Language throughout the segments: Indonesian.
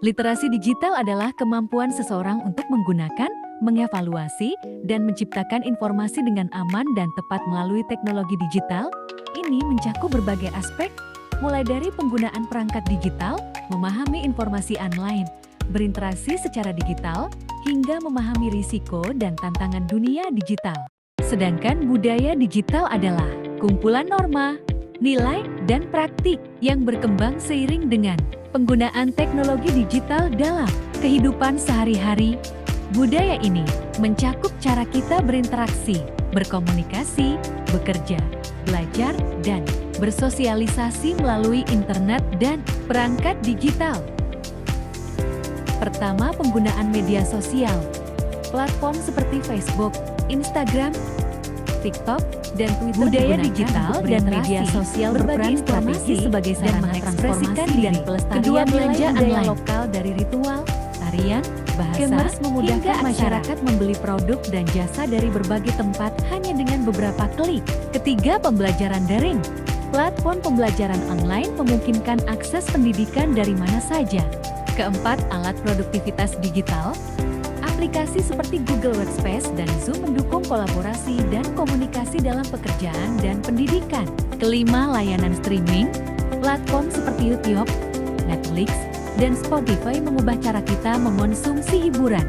Literasi digital adalah kemampuan seseorang untuk menggunakan, mengevaluasi, dan menciptakan informasi dengan aman dan tepat melalui teknologi digital. Ini mencakup berbagai aspek, mulai dari penggunaan perangkat digital, memahami informasi online, berinteraksi secara digital, hingga memahami risiko dan tantangan dunia digital. Sedangkan budaya digital adalah kumpulan norma, nilai, dan praktik yang berkembang seiring dengan penggunaan teknologi digital dalam kehidupan sehari-hari. Budaya ini mencakup cara kita berinteraksi, berkomunikasi, bekerja, belajar, dan bersosialisasi melalui internet dan perangkat digital. Pertama, penggunaan media sosial. Platform seperti Facebook, Instagram, TikTok, dan Twitter. Budaya digital dan media sosial berperan strategi sebagai sarana transformasi dan pelestarian belanja online lokal dari ritual, tarian, bahasa, memudahkan masyarakat membeli produk dan jasa dari berbagai tempat hanya dengan beberapa klik. Ketiga, pembelajaran daring. Platform pembelajaran online memungkinkan akses pendidikan dari mana saja. Keempat, alat produktivitas digital. Aplikasi seperti Google Workspace dan Zoom mendukung kolaborasi dan komunikasi dalam pekerjaan dan pendidikan. Kelima, layanan streaming. Platform seperti YouTube, Netflix, dan Spotify mengubah cara kita mengonsumsi hiburan.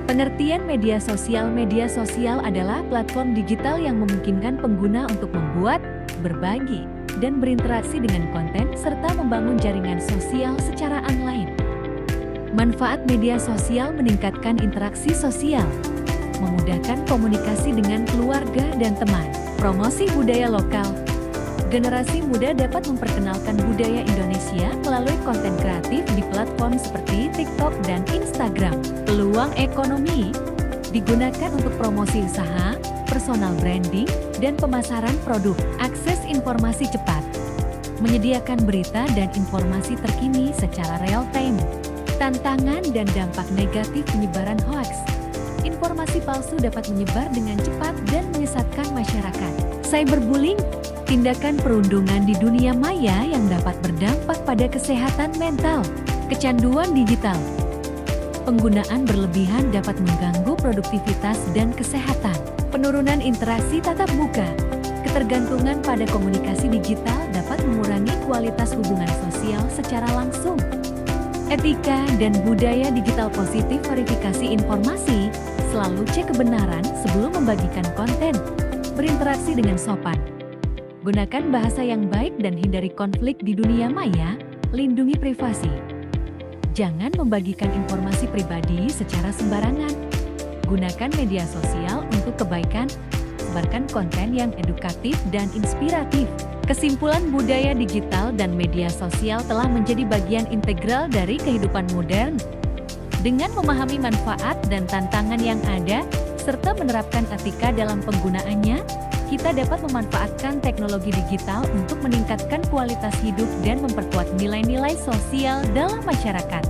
Pengertian media sosial. Media sosial adalah platform digital yang memungkinkan pengguna untuk membuat, berbagi, dan berinteraksi dengan konten serta membangun jaringan sosial secara online. Manfaat media sosial meningkatkan interaksi sosial, memudahkan komunikasi dengan keluarga dan teman, promosi budaya lokal. Generasi muda dapat memperkenalkan budaya Indonesia melalui konten kreatif di platform seperti TikTok dan Instagram. Peluang ekonomi digunakan untuk promosi usaha, personal branding, dan pemasaran produk. Akses informasi cepat, menyediakan berita dan informasi terkini secara real time. Tantangan dan dampak negatif penyebaran hoaks. Informasi palsu dapat menyebar dengan cepat dan menyesatkan masyarakat. Cyberbullying, tindakan perundungan di dunia maya yang dapat berdampak pada kesehatan mental. Kecanduan digital. Penggunaan berlebihan dapat mengganggu produktivitas dan kesehatan. Penurunan interaksi tatap muka. Ketergantungan pada komunikasi digital dapat mengurangi kualitas hubungan sosial secara langsung. Etika dan budaya digital positif. Verifikasi informasi, selalu cek kebenaran sebelum membagikan konten. Berinteraksi dengan sopan. Gunakan bahasa yang baik dan hindari konflik di dunia maya. Lindungi privasi. Jangan membagikan informasi pribadi secara sembarangan. Gunakan media sosial untuk kebaikan. Sebarkan konten yang edukatif dan inspiratif. Kesimpulan, budaya digital dan media sosial telah menjadi bagian integral dari kehidupan modern. Dengan memahami manfaat dan tantangan yang ada, serta menerapkan etika dalam penggunaannya, kita dapat memanfaatkan teknologi digital untuk meningkatkan kualitas hidup dan memperkuat nilai-nilai sosial dalam masyarakat.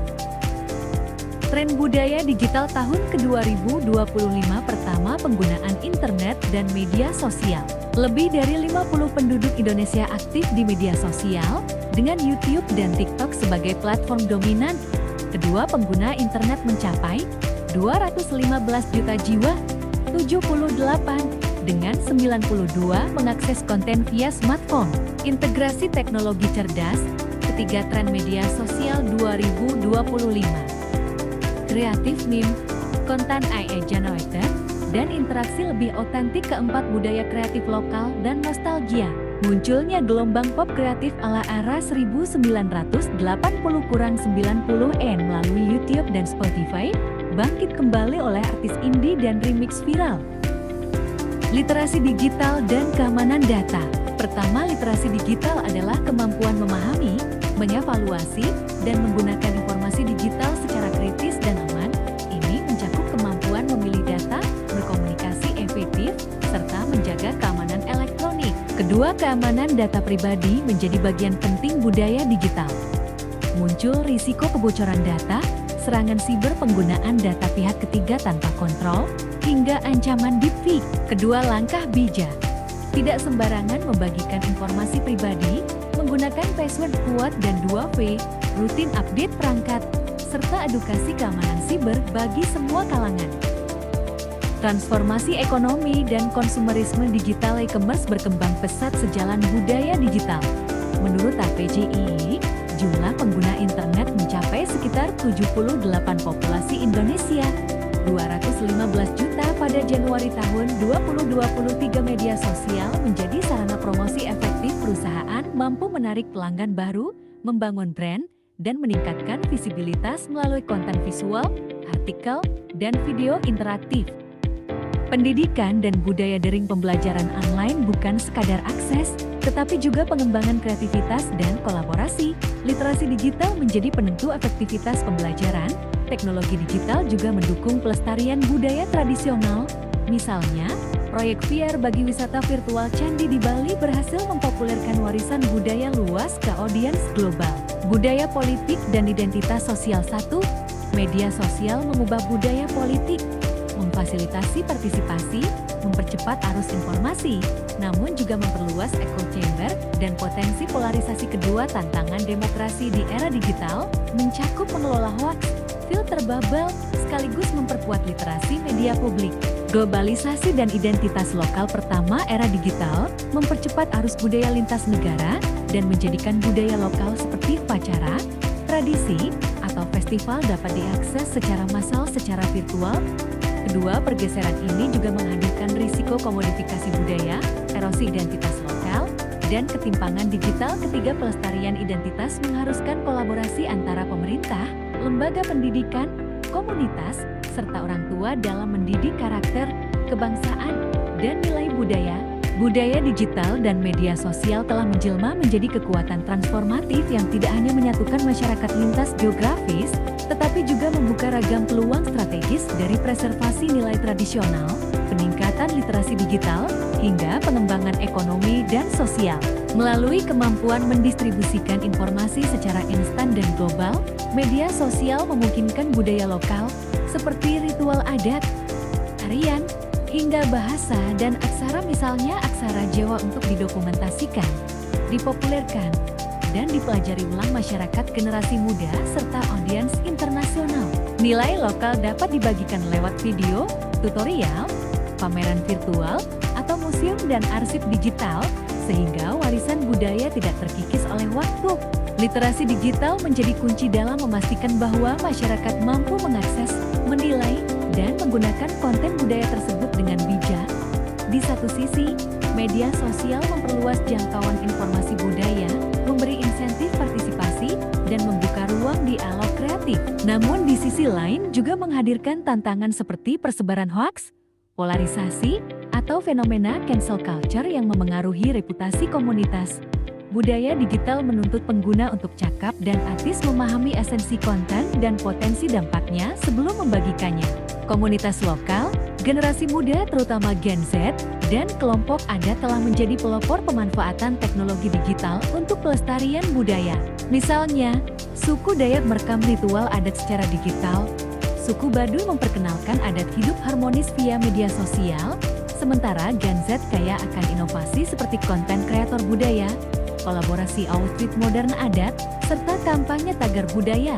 Tren budaya digital tahun ke-2025. Pertama, penggunaan internet dan media sosial. Lebih dari 50 penduduk Indonesia aktif di media sosial, dengan YouTube dan TikTok sebagai platform dominan. Kedua, pengguna internet mencapai 215 juta jiwa, 78 dengan 92 mengakses konten via smartphone. Integrasi teknologi cerdas. Ketiga, tren media sosial 2025. Kreatif meme, konten AI generator, dan interaksi lebih otentik. Keempat, budaya kreatif lokal dan nostalgia. Munculnya gelombang pop kreatif ala era 1980-90-90-an melalui YouTube dan Spotify, bangkit kembali oleh artis indie dan remix viral. Literasi digital dan keamanan data. Pertama, literasi digital adalah kemampuan memahami, mengevaluasi, dan menggunakan informasi digital secara kritis dan aman. Ini mencakup kemampuan memilih data, berkomunikasi efektif, serta menjaga keamanan elektronik. Kedua, keamanan data pribadi menjadi bagian penting budaya digital. Muncul risiko kebocoran data, serangan siber, penggunaan data pihak ketiga tanpa kontrol, hingga ancaman deepfake. Kedua, langkah bijak. Tidak sembarangan membagikan informasi pribadi, menggunakan password kuat dan 2FA, rutin update perangkat, serta edukasi keamanan siber bagi semua kalangan. Transformasi ekonomi dan konsumerisme digital e-commerce berkembang pesat sejalan budaya digital. Menurut APJI, jumlah pengguna internet mencapai sekitar 78 populasi Indonesia, 215 juta pada Januari tahun 2023. Media sosial menjadi sarana promosi efektif perusahaan, mampu menarik pelanggan baru, membangun brand, dan meningkatkan visibilitas melalui konten visual, artikel, dan video interaktif. Pendidikan dan budaya daring. Pembelajaran online bukan sekadar akses, tetapi juga pengembangan kreativitas dan kolaborasi. Literasi digital menjadi penentu efektivitas pembelajaran. Teknologi digital juga mendukung pelestarian budaya tradisional. Misalnya, proyek VR bagi wisata virtual Candi di Bali berhasil mempopulerkan warisan budaya luas ke audiens global. Budaya politik dan identitas sosial. 1. Media sosial mengubah budaya politik, memfasilitasi partisipasi, mempercepat arus informasi, namun juga memperluas echo chamber dan potensi polarisasi. Kedua, tantangan demokrasi di era digital mencakup mengelola hoaks, filter bubble, sekaligus memperkuat literasi media publik. Globalisasi dan identitas lokal. Pertama, era digital mempercepat arus budaya lintas negara dan menjadikan budaya lokal seperti upacara, tradisi, atau festival dapat diakses secara massal secara virtual. Kedua, pergeseran ini juga menghadirkan risiko komodifikasi budaya, erosi identitas lokal, dan ketimpangan digital. Ketiga, pelestarian identitas mengharuskan kolaborasi antara pemerintah, lembaga pendidikan, komunitas, serta orang tua dalam mendidik karakter, kebangsaan, dan nilai budaya. Budaya digital dan media sosial telah menjelma menjadi kekuatan transformatif yang tidak hanya menyatukan masyarakat lintas geografis, tetapi juga membuka ragam peluang strategis dari preservasi nilai tradisional, peningkatan literasi digital, hingga pengembangan ekonomi dan sosial. Melalui kemampuan mendistribusikan informasi secara instan dan global, media sosial memungkinkan budaya lokal seperti ritual adat, tarian, hingga bahasa dan aksara, misalnya aksara Jawa, untuk didokumentasikan, dipopulerkan, dan dipelajari ulang masyarakat generasi muda serta audiens internasional. Nilai lokal dapat dibagikan lewat video, tutorial, pameran virtual, atau museum dan arsip digital, sehingga warisan budaya tidak terkikis oleh waktu. Literasi digital menjadi kunci dalam memastikan bahwa masyarakat mampu mengakses, menilai, dan menggunakan konten budaya tersebut dengan bijak. Di satu sisi, media sosial memperluas jangkauan informasi budaya, memberi insentif partisipasi, dan membuka ruang dialog kreatif. Namun di sisi lain juga menghadirkan tantangan seperti persebaran hoaks, polarisasi, atau fenomena cancel culture yang memengaruhi reputasi komunitas. Budaya digital menuntut pengguna untuk cakap dan etis, memahami esensi konten dan potensi dampaknya sebelum membagikannya. Komunitas lokal, generasi muda terutama Gen Z, dan kelompok adat telah menjadi pelopor pemanfaatan teknologi digital untuk pelestarian budaya. Misalnya, suku Dayak merekam ritual adat secara digital, suku Baduy memperkenalkan adat hidup harmonis via media sosial, sementara Gen Z kaya akan inovasi seperti konten kreator budaya, kolaborasi outfit modern adat, serta kampanye tagar budaya.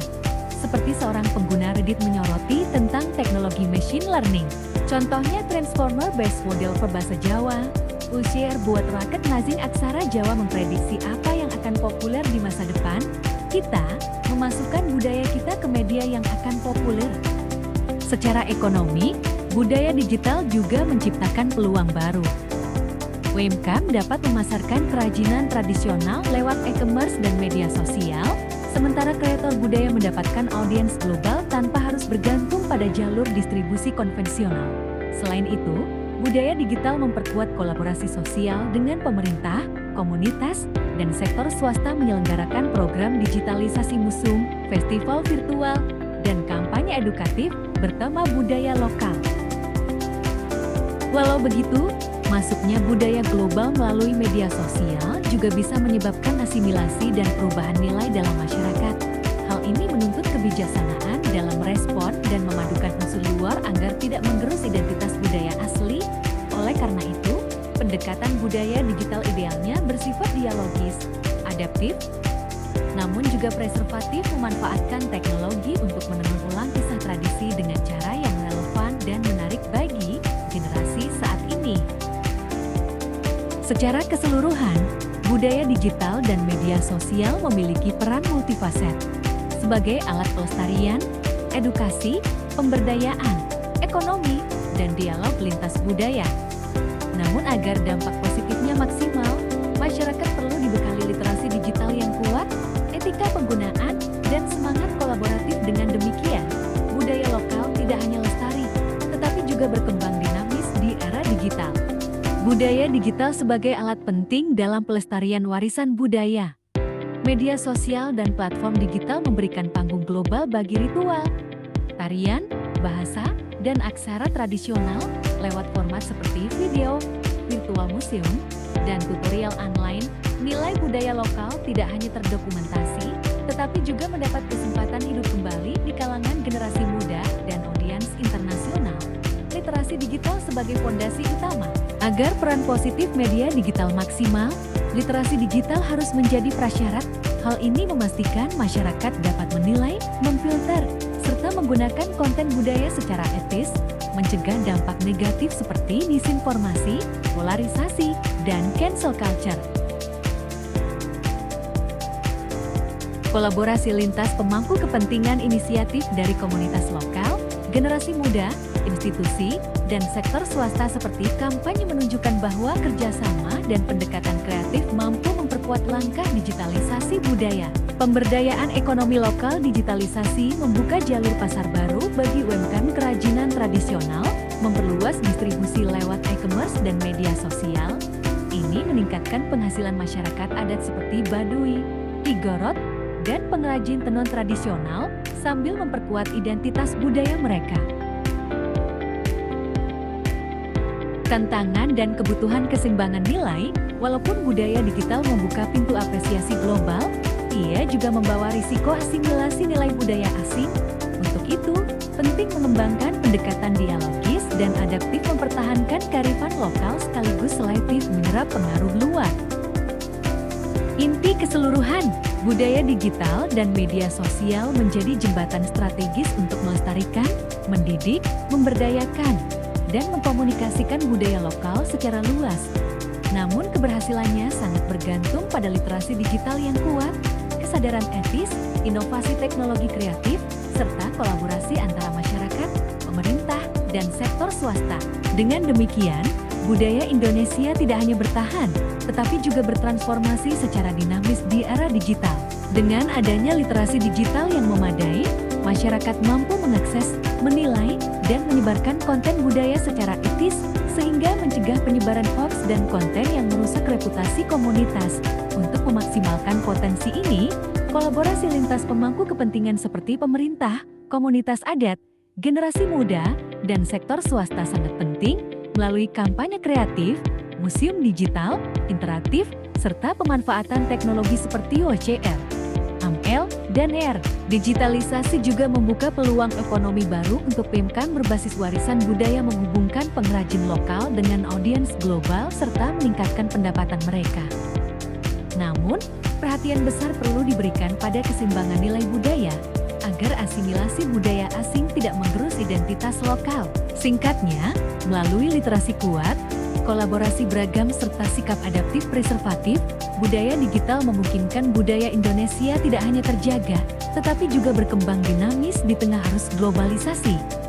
Seperti seorang pengguna Reddit menyoroti tentang teknologi machine learning. Contohnya transformer based model berbahasa Jawa. Ushare buat raket nazing aksara Jawa memprediksi apa yang akan populer di masa depan. Kita memasukkan budaya kita ke media yang akan populer. Secara ekonomi, budaya digital juga menciptakan peluang baru. UMKM dapat memasarkan kerajinan tradisional lewat e-commerce dan media sosial, sementara kreator budaya mendapatkan audiens global tanpa harus bergantung pada jalur distribusi konvensional. Selain itu, budaya digital memperkuat kolaborasi sosial dengan pemerintah, komunitas, dan sektor swasta, menyelenggarakan program digitalisasi museum, festival virtual, dan kampanye edukatif bertema budaya lokal. Walau begitu, masuknya budaya global melalui media sosial juga bisa menyebabkan asimilasi dan perubahan nilai dalam masyarakat. Hal ini menuntut kebijaksanaan dalam respon dan memadukan unsur luar agar tidak menggerus identitas budaya asli. Oleh karena itu, pendekatan budaya digital idealnya bersifat dialogis, adaptif, namun juga preservatif memanfaatkan teknologi untuk menenun ulang kisah tradisi dengan cara yang relevan dan menarik bagi generasi saat ini. Secara keseluruhan, budaya digital dan media sosial memiliki peran multifaset sebagai alat pelestarian, edukasi, pemberdayaan, ekonomi, dan dialog lintas budaya. Namun agar dampak positifnya maksimal, masyarakat perlu dibekali literasi digital yang kuat, etika penggunaan, dan semangat kolaboratif. Dengan demikian, budaya lokal tidak hanya lestari, tetapi juga berkembang dinamis di era digital. Budaya digital sebagai alat penting dalam pelestarian warisan budaya. Media sosial dan platform digital memberikan panggung global bagi ritual, tarian, bahasa, dan aksara tradisional lewat format seperti video, virtual museum, dan tutorial online. Nilai budaya lokal tidak hanya terdokumentasi, tetapi juga mendapat kesempatan hidup kembali di kalangan generasi muda dan audiens internasional. Literasi digital sebagai fondasi utama. Agar peran positif media digital maksimal, literasi digital harus menjadi prasyarat. Hal ini memastikan masyarakat dapat menilai, memfilter, serta menggunakan konten budaya secara etis, mencegah dampak negatif seperti disinformasi, polarisasi, dan cancel culture. Kolaborasi lintas pemangku kepentingan inisiatif dari komunitas lokal, generasi muda, institusi, dan sektor swasta seperti kampanye menunjukkan bahwa kerjasama dan pendekatan kreatif mampu memperkuat langkah digitalisasi budaya. Pemberdayaan ekonomi lokal digitalisasi membuka jalur pasar baru bagi UMKM kerajinan tradisional, memperluas distribusi lewat e-commerce dan media sosial. Ini meningkatkan penghasilan masyarakat adat seperti Baduy, Igorot, dan pengrajin tenun tradisional sambil memperkuat identitas budaya mereka. Tantangan dan kebutuhan keseimbangan nilai, walaupun budaya digital membuka pintu apresiasi global, ia juga membawa risiko asimilasi nilai budaya asing. Untuk itu, penting mengembangkan pendekatan dialogis dan adaptif mempertahankan kearifan lokal sekaligus selektif menyerap pengaruh luar. Inti keseluruhan, budaya digital dan media sosial menjadi jembatan strategis untuk melestarikan, mendidik, memberdayakan, dan mengkomunikasikan budaya lokal secara luas. Namun keberhasilannya sangat bergantung pada literasi digital yang kuat, kesadaran etis, inovasi teknologi kreatif, serta kolaborasi antara masyarakat, pemerintah, dan sektor swasta. Dengan demikian, budaya Indonesia tidak hanya bertahan, tetapi juga bertransformasi secara dinamis di era digital. Dengan adanya literasi digital yang memadai, masyarakat mampu mengakses, menilai, dan menyebarkan konten budaya secara etis, sehingga mencegah penyebaran hoaks dan konten yang merusak reputasi komunitas. Untuk memaksimalkan potensi ini, kolaborasi lintas pemangku kepentingan seperti pemerintah, komunitas adat, generasi muda, dan sektor swasta sangat penting melalui kampanye kreatif, museum digital, interaktif, serta pemanfaatan teknologi seperti OCR, AML, dan R. Digitalisasi juga membuka peluang ekonomi baru untuk UMKM berbasis warisan budaya, menghubungkan pengrajin lokal dengan audiens global serta meningkatkan pendapatan mereka. Namun, perhatian besar perlu diberikan pada keseimbangan nilai budaya, agar asimilasi budaya asing tidak menggerus identitas lokal. Singkatnya, melalui literasi kuat, kolaborasi beragam serta sikap adaptif preservatif, budaya digital memungkinkan budaya Indonesia tidak hanya terjaga, tetapi juga berkembang dinamis di tengah arus globalisasi.